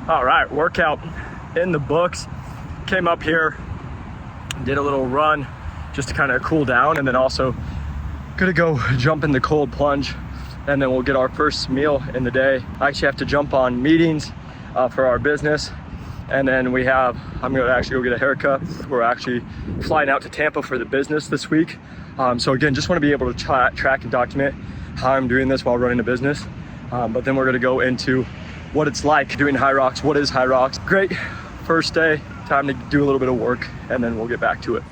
All right, workout in the books. Came up here, did a little run just to kind of cool down, and then also gonna go jump in the cold plunge, and then we'll get our first meal in the day. I actually have to jump on meetings for our business, and then I'm gonna actually go get a haircut. We're actually flying out to Tampa for the business this week. So again, just wanna be able to track and document how I'm doing this while running a business. But then we're gonna go into what it's like doing HYROX. What is HYROX? Great first day, time to do a little bit of work, and then we'll get back to it.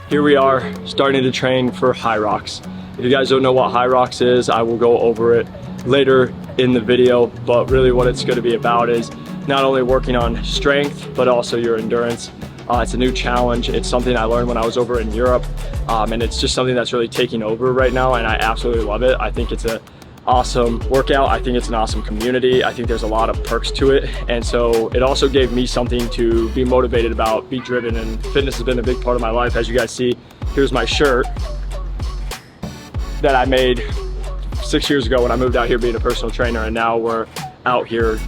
Here we are starting to train for HYROX. If you guys don't know what HYROX is, I will go over it later in the video, but really what it's going to be about is not only working on strength, but also your endurance. It's a new challenge. It's something I learned when I was over in Europe, and it's just something that's really taking over right now, and I absolutely love it. I think it's an awesome workout. I think it's an awesome community. I think there's a lot of perks to it, and so it also gave me something to be motivated about, be driven, and fitness has been a big part of my life. As you guys see, here's my shirt that I made 6 years ago when I moved out here being a personal trainer, and now we're out here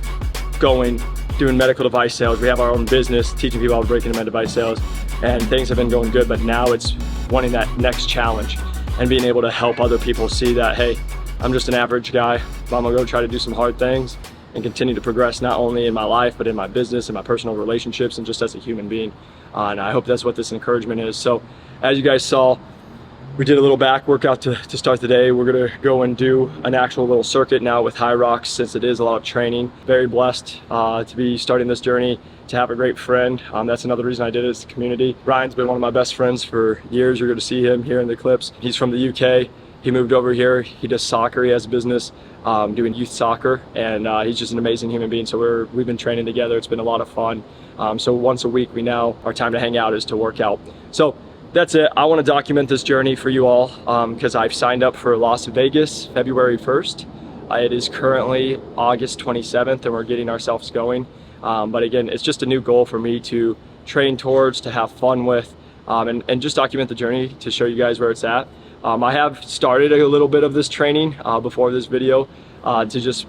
doing medical device sales. We have our own business teaching people how to break into med device sales, and things have been going good, but now it's wanting that next challenge and being able to help other people see that, hey, I'm just an average guy, but I'm gonna go try to do some hard things and continue to progress not only in my life, but in my business and my personal relationships and just as a human being. And I hope that's what this encouragement is. So as you guys saw, we did a little back workout to start the day. We're gonna go and do an actual little circuit now with HYROX, since it is a lot of training. Very blessed to be starting this journey, to have a great friend. That's another reason I did it, is the community. Ryan's been one of my best friends for years. You're gonna see him here in the clips. He's from the UK. He moved over here. He does soccer. He has a business doing youth soccer, and he's just an amazing human being. So we've been training together. It's been a lot of fun. So once a week, our time to hang out is to work out. So that's it. I want to document this journey for you all because I've signed up for Las Vegas February 1st. It is currently August 27th, and we're getting ourselves going. But again, it's just a new goal for me to train towards, to have fun with, and just document the journey to show you guys where it's at. I have started a little bit of this training before this video it's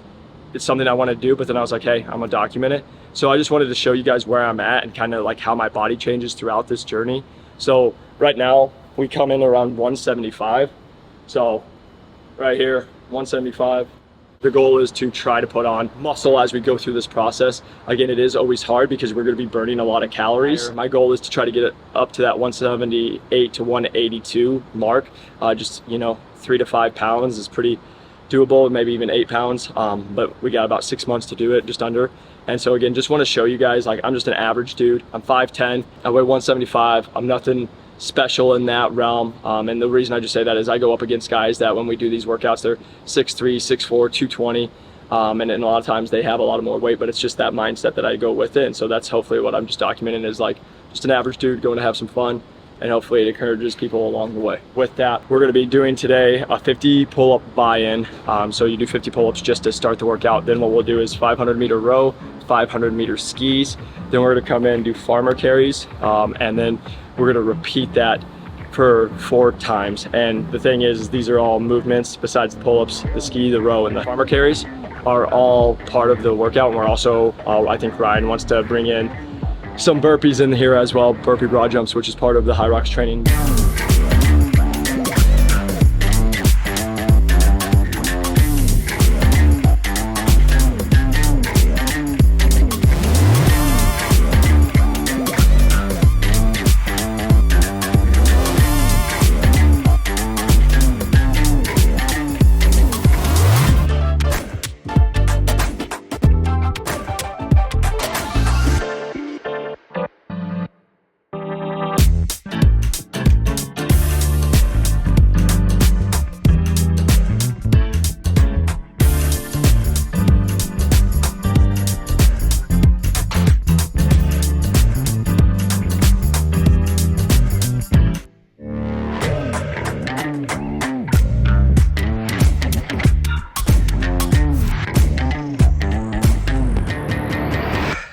something I want to do, but then I was like, hey, I'm gonna document it. So I just wanted to show you guys where I'm at and kind of like how my body changes throughout this journey. So right now we come in around 175. So right here, 175. The goal is to try to put on muscle as we go through this process. Again, it is always hard because we're going to be burning a lot of calories. My goal is to try to get it up to that 178 to 182 mark. Just, 3 to 5 pounds is pretty doable, maybe even 8 pounds. But we got about 6 months to do it, just under. And so again, just want to show you guys, like, I'm just an average dude. I'm 5'10", I weigh 175. I'm nothing special in that realm, and the reason I just say that is I go up against guys that when we do these workouts, they're 6'3", 6'4", 220, and a lot of times they have a lot more weight, but it's just that mindset that I go with it. And so that's hopefully what I'm just documenting, is like just an average dude going to have some fun, and hopefully it encourages people along the way. With that, we're going to be doing today a 50 pull-up buy-in. So you do 50 pull-ups just to start the workout. Then what we'll do is 500-meter row, 500-meter skis. Then we're going to come in and do farmer carries, and then we're going to repeat that for 4 times. And the thing is, these are all movements besides the pull-ups. The ski, the row, and the farmer carries are all part of the workout. And we're also, I think Ryan wants to bring in some burpees in here as well, burpee broad jumps, which is part of the HYROX training.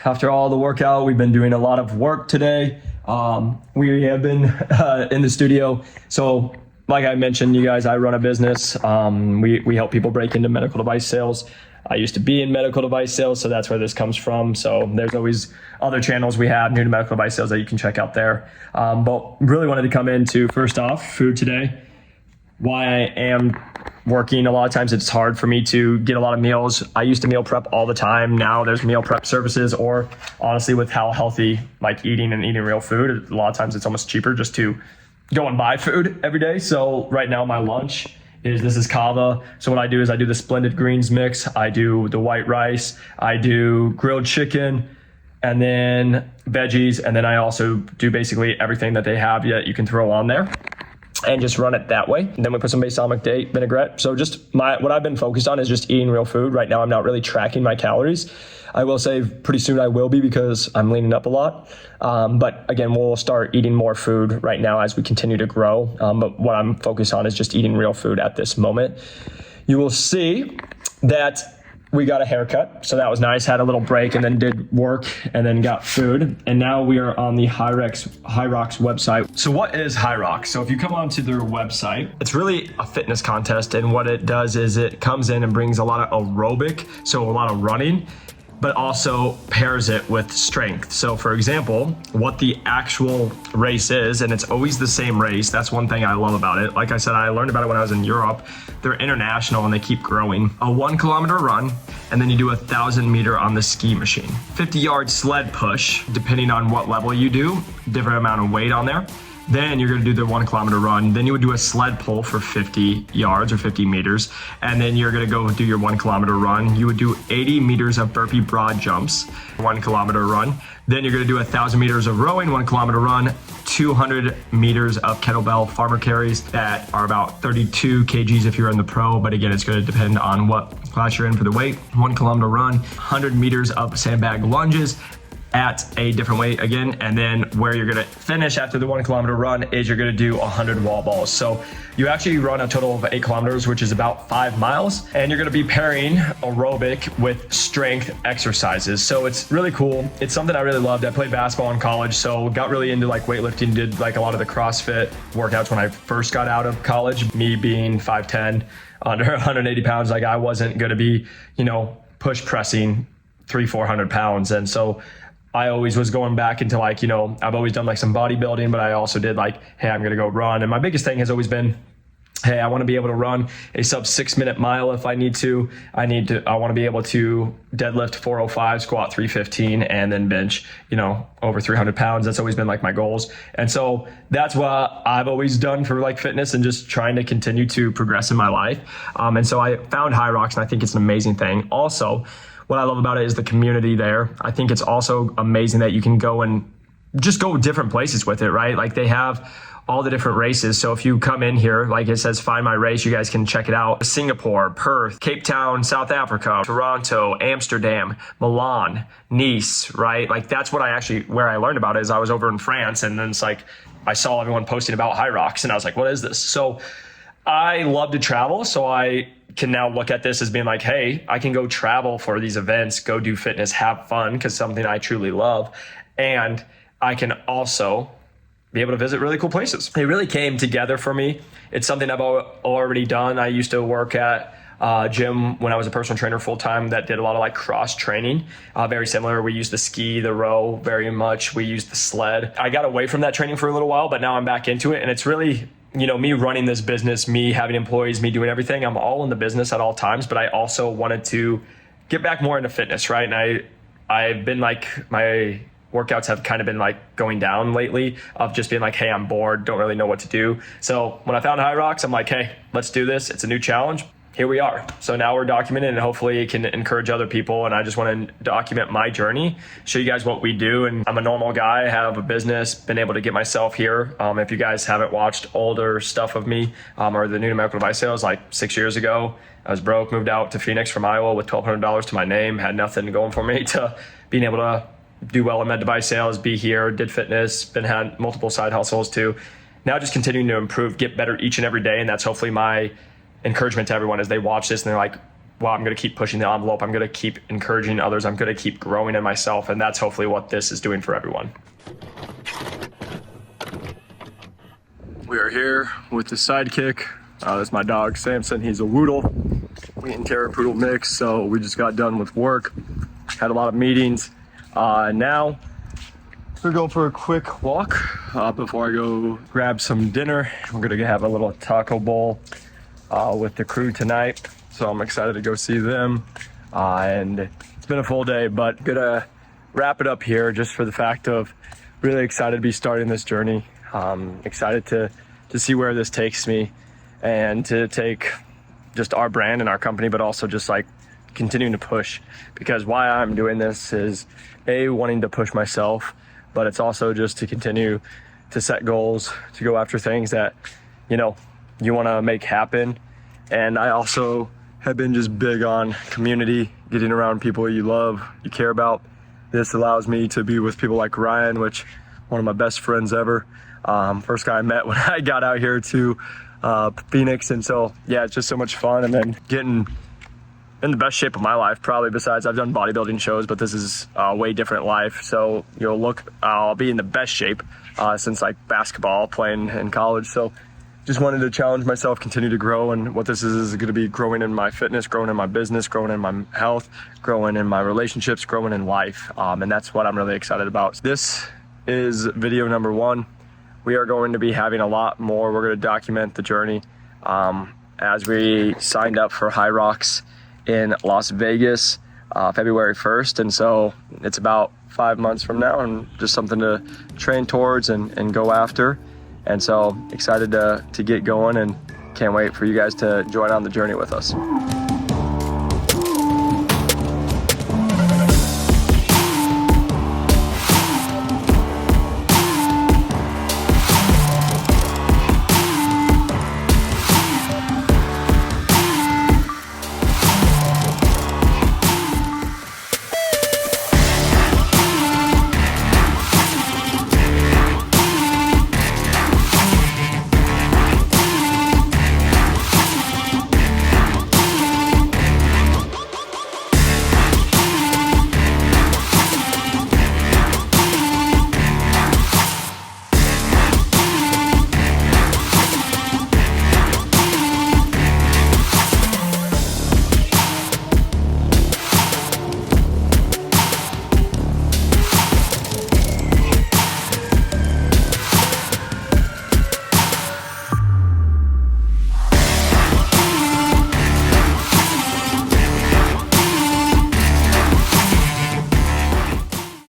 After all the workout, we've been doing a lot of work today. We have been in the studio. So like I mentioned, you guys, I run a business. We help people break into medical device sales. I used to be in medical device sales, so that's where this comes from. So there's always other channels we have, new to medical device sales, that you can check out there. But really wanted to come into, first off, food today. Why I am working, a lot of times it's hard for me to get a lot of meals. I used to meal prep all the time. Now there's meal prep services, or honestly, with how healthy like eating real food, a lot of times it's almost cheaper just to go and buy food every day. So right now my lunch this is kava. So what I do is I do the splendid greens mix. I do the white rice. I do grilled chicken and then veggies. And then I also do basically everything that they have that you can throw on there and just run it that way. And then we put some balsamic date vinaigrette. So just what I've been focused on is just eating real food. Right now I'm not really tracking my calories. I will say pretty soon I will be, because I'm leaning up a lot. But again, we'll start eating more food right now as we continue to grow. But what I'm focused on is just eating real food at this moment. You will see that we got a haircut, so that was nice. Had a little break and then did work and then got food. And now we are on the HYROX website. So what is HYROX? So if you come onto their website, it's really a fitness contest. And what it does is it comes in and brings a lot of aerobic, so a lot of running, but also pairs it with strength. So for example, what the actual race is, and it's always the same race. That's one thing I love about it. Like I said, I learned about it when I was in Europe. They're international and they keep growing. A 1 kilometer run, and then you do 1,000 meter on the ski machine. 50-yard sled push, depending on what level you do, different amount of weight on there. Then you're gonna do the 1 kilometer run. Then you would do a sled pull for 50 yards or 50 meters. And then you're gonna go do your 1 kilometer run. You would do 80 meters of burpee broad jumps, 1 kilometer run. Then you're gonna do 1,000 meters of rowing, 1 kilometer run, 200 meters of kettlebell farmer carries that are about 32 kgs if you're in the pro. But again, it's gonna depend on what class you're in for the weight. 1 kilometer run, 100 meters of sandbag lunges at a different weight again. And then where you're gonna finish after the 1 kilometer run is you're gonna do 100 wall balls. So you actually run a total of 8 kilometers, which is about 5 miles. And you're gonna be pairing aerobic with strength exercises. So it's really cool. It's something I really loved. I played basketball in college, so got really into like weightlifting, did like a lot of the CrossFit workouts when I first got out of college. Me being 5'10", under 180 pounds, like I wasn't gonna be, push pressing 300-400 pounds. And so I always was going back into like, I've always done like some bodybuilding, but I also did like, hey, I'm going to go run. And my biggest thing has always been, hey, I want to be able to run a sub 6 minute mile if I need to. I want to be able to deadlift 405, squat 315, and then bench, over 300 pounds. That's always been like my goals. And so that's what I've always done for like fitness and just trying to continue to progress in my life. And so I found HYROX, and I think it's an amazing thing. Also, what I love about it is the community there. I think it's also amazing that you can go and just go different places with it, right? Like they have all the different races. So if you come in here, like it says, find my race, you guys can check it out. Singapore, Perth, Cape Town, South Africa, Toronto, Amsterdam, Milan, Nice, right? Like that's where I learned about it is I was over in France, and then it's like, I saw everyone posting about HYROX and I was like, what is this? So I love to travel. So I can now look at this as being like, hey, I can go travel for these events, go do fitness, have fun, because something I truly love. And I can also be able to visit really cool places. It really came together for me. It's something I've already done. I used to work at a gym when I was a personal trainer full-time that did a lot of like cross training, very similar. We used the ski, the row very much. We used the sled. I got away from that training for a little while, but now I'm back into it. And it's really, me running this business, me having employees, me doing everything. I'm all in the business at all times, but I also wanted to get back more into fitness, right? And I've been like, my workouts have kind of been like going down lately of just being like, hey, I'm bored, don't really know what to do. So when I found HYROX, I'm like, hey, let's do this. It's a new challenge. Here we are. So now we're documenting, and hopefully it can encourage other people. And I just want to document my journey, show you guys what we do. And I'm a normal guy, I have a business, been able to get myself here. If you guys haven't watched older stuff of me, or the new to medical device sales, like 6 years ago, I was broke, moved out to Phoenix from Iowa with $1,200 to my name, had nothing going for me, to being able to do well in med device sales, be here, did fitness, had multiple side hustles too. Now just continuing to improve, get better each and every day. And that's hopefully my encouragement to everyone as they watch this and they're like, well, I'm going to keep pushing the envelope. I'm going to keep encouraging others. I'm going to keep growing in myself. And that's hopefully what this is doing for everyone. We are here with the sidekick. That's my dog, Samson. He's a Woodle. We and Terra Poodle mix. So we just got done with work. Had a lot of meetings. Now we're going for a quick walk before I go grab some dinner. We're going to have a little taco bowl with the crew tonight. So I'm excited to go see them. And it's been a full day, but gonna wrap it up here just for the fact of really excited to be starting this journey. Excited to see where this takes me and to take just our brand and our company, but also just like continuing to push, because why I'm doing this is wanting to push myself, but it's also just to continue to set goals, to go after things that, you know, you want to make happen. And I also have been just big on community, getting around people you love, you care about. This allows me to be with people like Ryan, which one of my best friends ever. First guy I met when I got out here to Phoenix. And so, yeah, it's just so much fun. And then getting in the best shape of my life, probably, besides I've done bodybuilding shows, but this is a way different life. So, I'll be in the best shape since like basketball, playing in college. So just wanted to challenge myself, continue to grow. And what this is going to be growing in my fitness, growing in my business, growing in my health, growing in my relationships, growing in life. And that's what I'm really excited about. This is video number 1. We are going to be having a lot more. We're going to document the journey as we signed up for HYROX in Las Vegas, February 1st. And so it's about 5 months from now, and just something to train towards and go after. And so excited to get going, and can't wait for you guys to join on the journey with us.